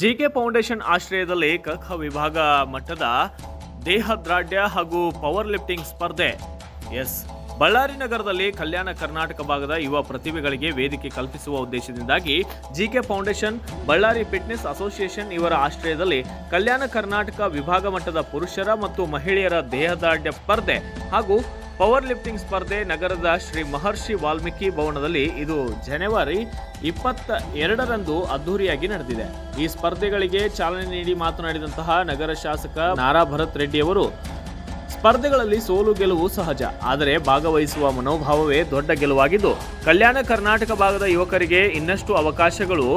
GK foundation ಆಶ್ರಯದಲ್ಲಿ ಕಖ ವಿಭಾಗ ಮಟ್ಟದ ದೇಹದಾಢ್ಯ ಹಾಗೂ ಪವರ್ ಲಿಫ್ಟಿಂಗ್ ಸ್ಪರ್ಧೆ. ಬಳ್ಳಾರಿ ನಗರದಲ್ಲಿ ಕಲ್ಯಾಣ ಕರ್ನಾಟಕ ಭಾಗದ ಯುವ ಪ್ರತಿಭೆಗಳಿಗೆ ವೇದಿಕೆ ಕಲ್ಪಿಸುವ ಉದ್ದೇಶದಿಂದಾಗಿ G K foundation, Ballari fitness association ಇವರ ಆಶ್ರಯದಲ್ಲಿ ಕಲ್ಯಾಣ ಕರ್ನಾಟಕ ವಿಭಾಗ ಮಟ್ಟದ ಪುರುಷರ ಮತ್ತು ಮಹಿಳೆಯರ ದೇಹದಾಢ್ಯ ಸ್ಪರ್ಧೆ ಹಾಗೂ ಪವರ್ ಲಿಫ್ಟಿಂಗ್ ಸ್ಪರ್ಧೆ ನಗರದ ಶ್ರೀ ಮಹರ್ಷಿ ವಾಲ್ಮೀಕಿ ಭವನದಲ್ಲಿ ಇದು ಜನವರಿ 22ರಂದು ಅದ್ದೂರಿಯಾಗಿ ನಡೆದಿದೆ. ಈ ಸ್ಪರ್ಧೆಗಳಿಗೆ ಚಾಲನೆ ನೀಡಿ ಮಾತನಾಡಿದಂತಹ ನಗರ ಶಾಸಕ ನಾರಾ ಭರತ್ ರೆಡ್ಡಿ ಅವರು, ಸ್ಪರ್ಧೆಗಳಲ್ಲಿ ಸೋಲು ಗೆಲುವು ಸಹಜ, ಆದರೆ ಭಾಗವಹಿಸುವ ಮನೋಭಾವವೇ ದೊಡ್ಡ ಗೆಲುವಾಗಿದ್ದು, ಕಲ್ಯಾಣ ಕರ್ನಾಟಕ ಭಾಗದ ಯುವಕರಿಗೆ ಇನ್ನಷ್ಟು ಅವಕಾಶಗಳು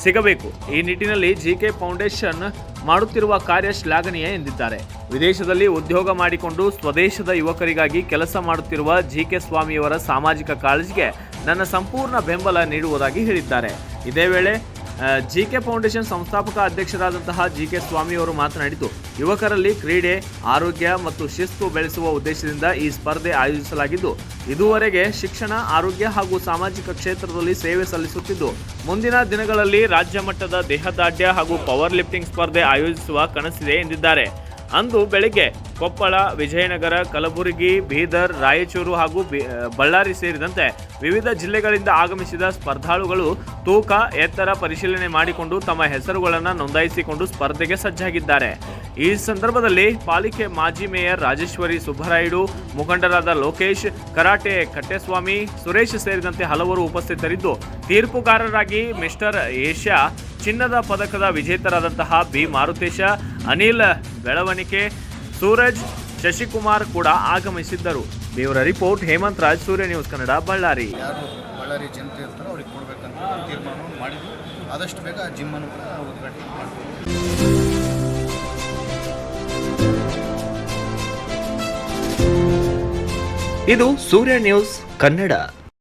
ಸಿಗಬೇಕು. ಈ ನಿಟ್ಟಿನಲ್ಲಿ ಜಿಕೆ ಫೌಂಡೇಶನ್ ಮಾಡುತ್ತಿರುವ ಕಾರ್ಯ ಶ್ಲಾಘನೀಯ ಎಂದಿದ್ದಾರೆ. ವಿದೇಶದಲ್ಲಿ ಉದ್ಯೋಗ ಮಾಡಿಕೊಂಡು ಸ್ವದೇಶದ ಯುವಕರಿಗಾಗಿ ಕೆಲಸ ಮಾಡುತ್ತಿರುವ ಜಿಕೆ ಸ್ವಾಮಿಯವರ ಸಾಮಾಜಿಕ ಕಾಳಜಿಗೆ ನನ್ನ ಸಂಪೂರ್ಣ ಬೆಂಬಲ ನೀಡುವುದಾಗಿ ಹೇಳಿದ್ದಾರೆ. ಇದೇ ವೇಳೆ ಜಿಕೆ ಫೌಂಡೇಶನ್ ಸಂಸ್ಥಾಪಕ ಅಧ್ಯಕ್ಷರಾದಂತಹ ಜಿಕೆ ಸ್ವಾಮಿಯವರು ಮಾತನಾಡಿದ್ದು, ಯುವಕರಲ್ಲಿ ಕ್ರೀಡೆ, ಆರೋಗ್ಯ ಮತ್ತು ಶಿಸ್ತು ಬೆಳೆಸುವ ಉದ್ದೇಶದಿಂದ ಈ ಸ್ಪರ್ಧೆ ಆಯೋಜಿಸಲಾಗಿದ್ದು, ಇದುವರೆಗೆ ಶಿಕ್ಷಣ, ಆರೋಗ್ಯ ಹಾಗೂ ಸಾಮಾಜಿಕ ಕ್ಷೇತ್ರದಲ್ಲಿ ಸೇವೆ ಸಲ್ಲಿಸುತ್ತಿದ್ದು, ಮುಂದಿನ ದಿನಗಳಲ್ಲಿ ರಾಜ್ಯ ಮಟ್ಟದ ದೇಹದಾಢ್ಯ ಹಾಗೂ ಪವರ್ ಲಿಫ್ಟಿಂಗ್ ಸ್ಪರ್ಧೆ ಆಯೋಜಿಸುವ ಕನಸಿದೆ ಎಂದಿದ್ದಾರೆ. ಅಂದು ಬೆಳಗ್ಗೆ ಕೊಪ್ಪಳ, ವಿಜಯನಗರ, ಕಲಬುರಗಿ, ಬೀದರ್, ರಾಯಚೂರು ಹಾಗೂ ಬಳ್ಳಾರಿ ಸೇರಿದಂತೆ ವಿವಿಧ ಜಿಲ್ಲೆಗಳಿಂದ ಆಗಮಿಸಿದ ಸ್ಪರ್ಧಾಳುಗಳು ತೂಕ, ಎತ್ತರ ಪರಿಶೀಲನೆ ಮಾಡಿಕೊಂಡು ತಮ್ಮ ಹೆಸರುಗಳನ್ನು ನೋಂದಾಯಿಸಿಕೊಂಡು ಸ್ಪರ್ಧೆಗೆ ಸಜ್ಜಾಗಿದ್ದಾರೆ. ಈ ಸಂದರ್ಭದಲ್ಲಿ ಪಾಲಿಕೆ ಮಾಜಿ ಮೇಯರ್ ರಾಜೇಶ್ವರಿ ಸುಬ್ಬರಾಯುಡು, ಮುಖಂಡರಾದ ಲೋಕೇಶ್, ಕರಾಟೆ ಕಟ್ಟೆಸ್ವಾಮಿ, ಸುರೇಶ್ ಸೇರಿದಂತೆ ಹಲವರು ಉಪಸ್ಥಿತರಿದ್ದು, ತೀರ್ಪುಗಾರರಾಗಿ ಮಿಸ್ಟರ್ ಏಷ್ಯಾ ಚಿನ್ನದ ಪದಕದ ವಿಜೇತರಾದಂತಹ ಬಿ ಮಾರುತೇಶ, ಅನಿಲ್ ಬೆಳವಣಿಗೆ, ಸೂರಜ್, ಶಶಿಕುಮಾರ್ ಕೂಡ ಆಗಮಿಸಿದ್ದರು. ಬ್ಯೂರೋ ರಿಪೋರ್ಟ್, ಹೇಮಂತ್ ರಾಜ್, ಸೂರ್ಯ ನ್ಯೂಸ್ ಕನ್ನಡ, ಬಳ್ಳಾರಿ. ಯಾರು ಬಳ್ಳಾರಿ ಜನತೆ ಇರ್ತಾರೋ ಅವ್ರಿಗೆ ಕೊಡಬೇಕಂತ ತೀರ್ಮಾನವನ್ನು ಮಾಡಿದ್ವಿ. ಆದಷ್ಟು ಬೇಗ ಜಿಮ್ಮನ್ನು ಕೂಡ ಉದ್ಘಾಟನೆ ಮಾಡ್ತೀವಿ. ಇದು ಸೂರ್ಯ ನ್ಯೂಸ್ ಕನ್ನಡ.